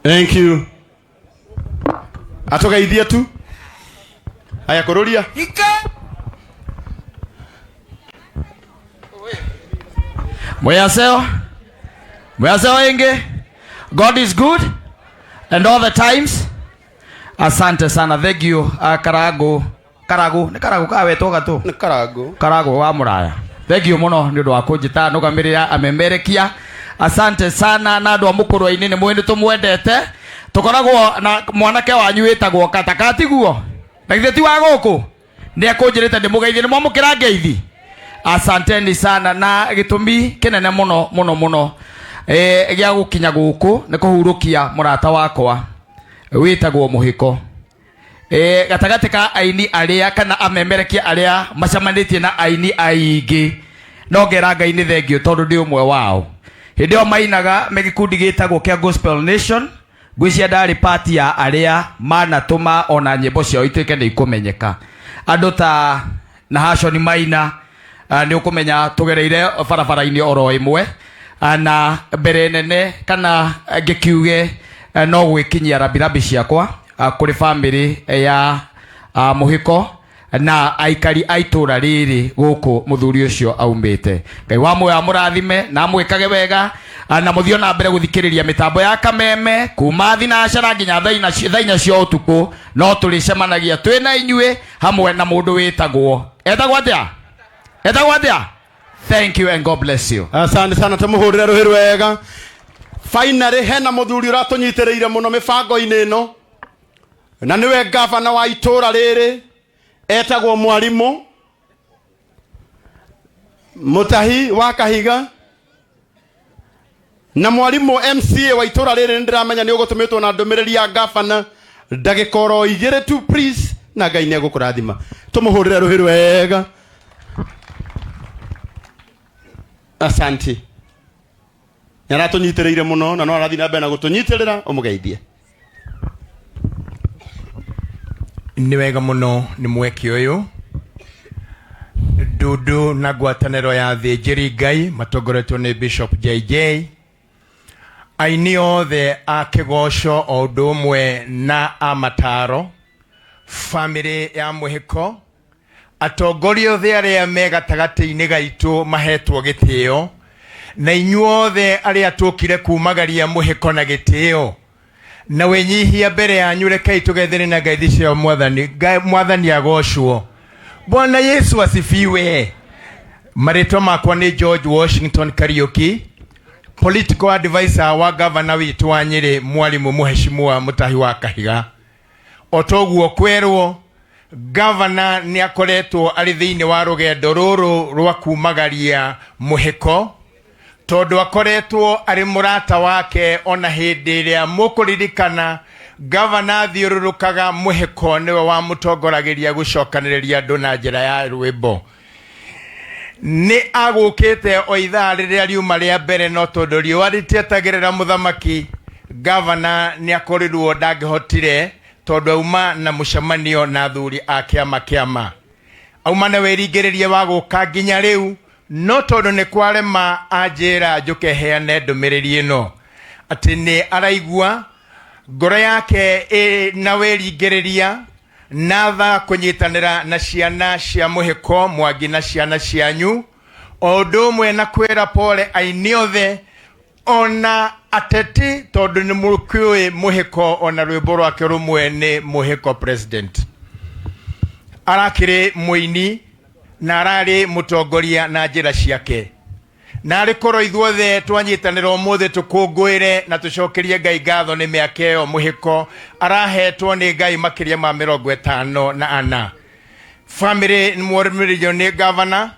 Thank you. Atoka idhia tu. Haya kororia. Mwaseo inge. God is good and all the times. Asante sana. Thank you. Karago kawe toga tu. Karago wa Muraya. Thank you muno ni ndo akujita no gamirira amemerekia. Asante sana na ndo Muhiko-Ini ni mwende tumwendete. Tukoragwo na mwanake wanyu wetagwo katakati guo. Na githeti wa goko. Ndi akunjirite ndi mugeithie ni mwamukira ngeithi. Asanteni sana na gitumi kinene muno gya gukinya guku ni kuhurukia murata wakwa witagwo Muhiko. Gatagati ka aini aria kana amemerekia aria macamanitie na aini aingi no ngera Ngai ni thengio tondu ndi umwe wao. Hindio mainaga megikundi gitagwo kia Gospel Nation. Gwisia ndari party ya aria manatuma ona nyimbo ciao ituike ni ikumenyeka. Andu ta Nahashoni Maina ni ukumenya tugereire barabara-ini oro imwe na mbere nene kana ngikiuge no gwikinyia rabirabi ciakwa kuri family ya Muhiko na aikari aitura riri guku muthuri ucio aumite. Ngai wa moyo murathime na mwikage wega na muthio na mbere guthikiriria mitambo ya kameme kuma thinacara nginya thaina cio utuku no turicemanagia twina inyue hamwe na mundu witagwo etagwo atia. Thank you and God bless you. Asante sana tumuhurire ruhiru wega. Finally hena muthuri uratunyitiriire muno mibango-ini ino na niwe gavana wa itura riri etagwo Mwalimu Mutahi wa Kahiga na Mwalimu MCA wa itura riri ndiramenya ni ugutumitwo na ndumiriri ya gavana ndagikoro igire tu please na Ngai ni agukurathima. Tumuhurire ruhiru wega. Asante. Yana tunyitiriire muno na no arathi na mbere na gutunyitirira umugeithie. Ni wega muno ni mweki uyu Dudu na gwataniro ya thĩnjĩri Ngai matongoretwo ni Bishop JJ aini othe a Kĩgoco o ũndũ ũmwe na amataro family ya Muhiko atongoria othe aria me gatagati-ini gaitu mahetwo gitio na inyuothe aria tukire kumagaria Muhiko na gitio na wenyihia mbere yanyu rekei tugethere na ngeithi cio mwathani agocwo. Bwana Yesu asifiwe. Marĩtwa makwa ni George Washington Kariuki, political advisor wa governor witu wa Nyeri Mwalimu Mheshimiwa Mutahi wa Kahiga. Otoguo kwerwo governor ni akoretwo ari thiini wa rugendo ruru rwa kumagaria Muhiko tondu akoretwo ari murata wake ona hindi iria mukuririkana governor thiururukaga Muhiko niwe wa mutongoragiria gucokaniriria andu na njira ya rwimbo. Ni agukite o ithaa riria riuma ria mbere no tondu riua ritietagirira muthamaki governor ni akorirwo ndangihotire tondu auma na mucemanio na thuri a kiama auma na weringiririe wa guka nginya riu no tondu ni kwarema anjira njuke heane ndumiriri ino ati ni araigua ngoro yake na weringiriria na tha kunyitanira na ciana cia Muhiko Mwangi na ciana cianyu o undu umwe na kwira pole aini othe ona ateti tondu ni mukiwe Muhiko ona rwimbo rwake rumwe ni Muhiko president arakire muini na arari mutongoria na njira ciake na ari koro ithuothe twanyitanira umuthi tukungwire na tucokerie Ngai ngatho ni miaka iyo Muhiko arahetwo ni Ngai makiria ma 54 family ni mwarimirio ni governor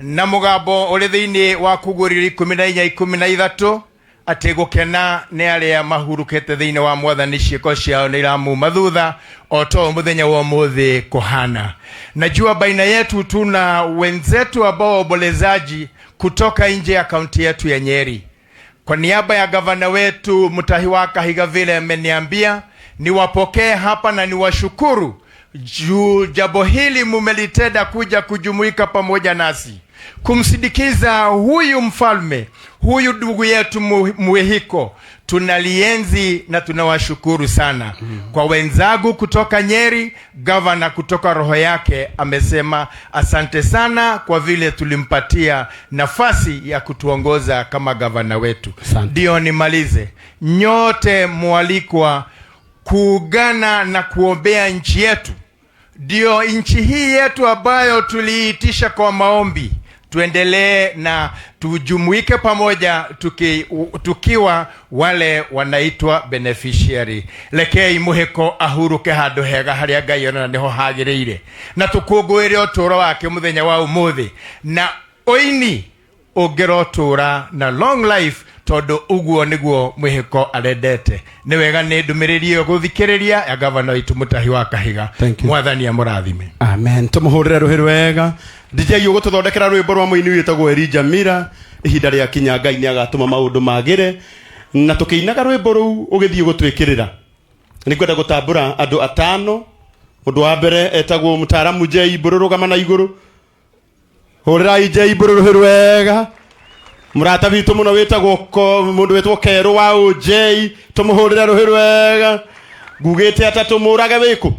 na mugambo uri thiini wa kugurira 14 ati gukena ni aria mahurukete thiini wa mwathani ciiko ciao ni iramu mathutha oto muthenya wa muthi kuhana. Najua baina yetu tuna wenzetu ambao waombolezaji kutoka nje ya kaunti yetu ya Nyeri. Kwa niaba ya gavana wetu Mutahi wa Kahiga vile ameniambia niwapokee hapa na niwashukuru juu jambo hili mumelitenda kuja kujumuika pamoja nasi kumsindikiza huyu mfalme, huyu ndugu yetu Muhiko. tunalienzi na tunawashukuru sana. Kwa wenzangu kutoka Nyeri, gavana kutoka roho yake amesema asante sana kwa vile tulimpatia nafasi ya kutuongoza kama gavana wetu. Ndio nimalize, nyote mwalikwa kuungana na kuombea nchi yetu. Ndio nchi hii yetu ambayo tuliitisha kwa maombi. Tuendelee na tujumuike pamoja tukiwa wale wanaitwa beneficiary. Lekei Muhiko ahuruke handu hega haria Ngai ona niho hagireire, na tukungwire uturo wake muthenya wa umuthi, na oini ungirotura na long life, tondu uguo niguo Muhiko arendete. Ni wega ni ndumiririe guthikiriria ya gavana witu Mutahi wa Kahiga. Mwathani amurathime. Amen. Tumuhurire ruhi rwega. DJ ugututhondekera rwimbo rwa muini witagwo Gucanjamura. Ihinda ria kinya Ngai ni agatuma maundu magire, na tukiinaga rwimbo ruu ugithii gutwikirira. Ni kwenda gutambura andu atano. Mundu wa mbere etagwo mutaaramu J Bururugama na iguru. Hurirai J Bururu ruhi rwega. Murata bitu muno witagwo mundu witwo Kero wa OJ. Tumuhurire ruhi rwega. Gugite atatu murage wiku.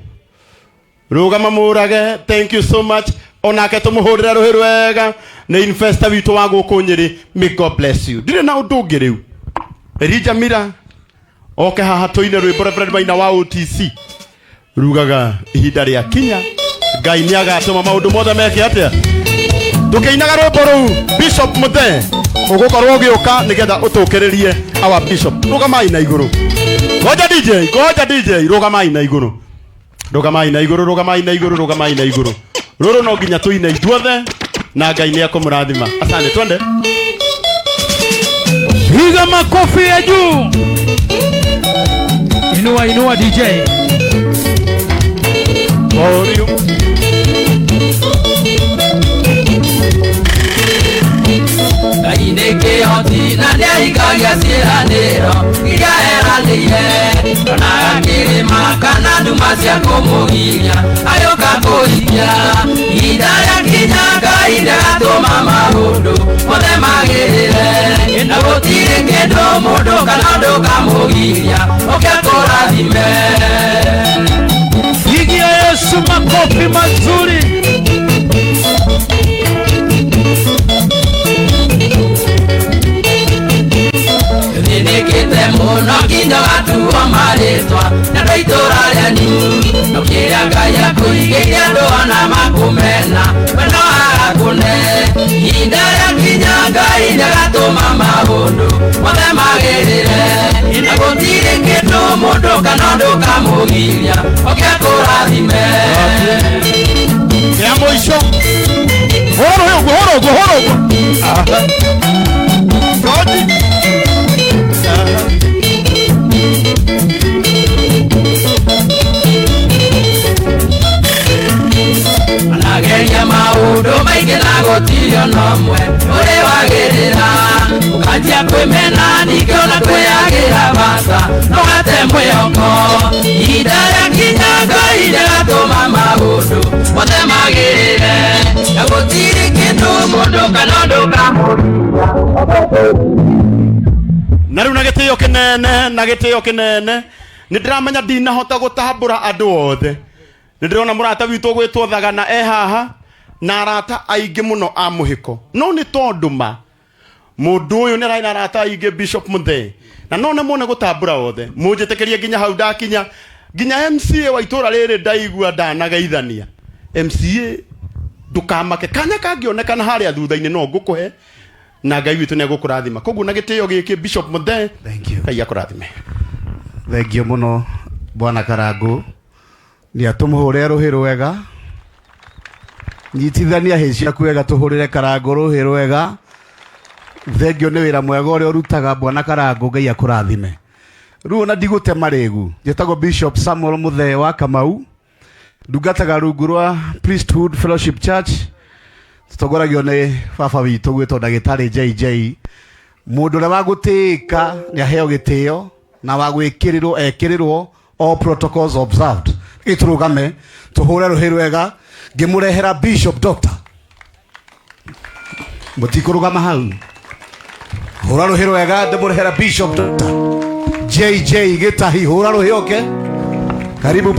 Rugama murage. Thank you so much. Onake tumuhurire ruhi rwega. Na investor witu wa guku Nyeri. May God bless you. Ndire na undu ungi riu. Gucanjamura oke haha tuine rwimbo Reverend Maina wa OTC. Rugaga ihinda ria kinya Ngai ni agatuma maundu mothe meke atia. Tukiinaga rwimbo ruu Bishop Muthe ugukorwo ugiuka nigetha utukiririe our bishop. Rugamai na iguru. Goja DJ, rugamai na iguru. Rugamai na iguru, rugamai na iguru, rugamai na iguru. Ruru no nginya tuine ithuothe na Ngai ni akumurathima. Asante, twende. Piga makofi ya juu. Inua DJ. Ineke hoti na ndeikagia ciraniro iria eranirie na kirima kana nduma cia kumugiria ayoka kuhikia idara kinyaga ira gatuma maundu mothe magirire na gutire kindu mundu kana ndukamugiria oke kurathime. Pigia Yesu makofi mazuri. Nikite muno kinya gatuo maritwa na ndaitura rianyu nukiria Ngai akuigiria ndona makumena wena akune indara kinya Ngai ndagatuma maundu mothe magirire na gutire kindu mundu kana ndukamugiria oke kurathime. Ya moico horo anageria maundu maingi na gutirio nomwe uri wagirira ukanjia kwimena nikiona kwiagira bata nogate mwihoko idara kinya Ngai ndagatuma maundu mothe magirire na gutiri kindu mundu kana ndukamugiria. Na riu na gitio kinene ni ndiramenya ndinahota gutambura andu othe. Ni ndirona murata witu gwitwo Thagana haha na arata aingi muno a Muhiko. No ni tonduma mundu uyu ni raina arata aingi Bishop Muthe na no nemone gutambura othe munjitekerie nginya hau ndakinya nginya MCA wa itura riri ndaigua ndanageithania. MCA ndukamake kanya kangionekana haria thutha-ini no ngukuhe na Ngai witu ni agukurathima. Koguo na gitio giki Bishop Muthe. Thank you. Ngai akurathime. Thank you muno Bwana Karangu. Ni atumuhurire ruhi rwega. Nyitithania hĩ ciaku wega tuhurire Karangu ruhi rwega. Thank you ni wira mwega uria urutaga Bwana Karangu. Ngai akurathime. Riu na ndigute marigu. Njĩtagwo Bishop Samuel Muthe wa Kamau. Ndungataga rungu rwa Priesthood Fellowship Church. Tutongoragio ni baba witu gwitwo ndagĩtarĩ JJ. Mundu ũrĩa wagũtĩĩka nĩ aheo gĩtĩo na ekĩrĩrwo all protocols observed. Iturugame tuhũre rũhĩ rwega ngĩmũrehera Bishop Doctor. Mũtikũrũgama hau. Hũra rũhĩ rwega ndĩmũrehera Bishop Doctor. JJ Gitahi hura ruhioke. Karibu.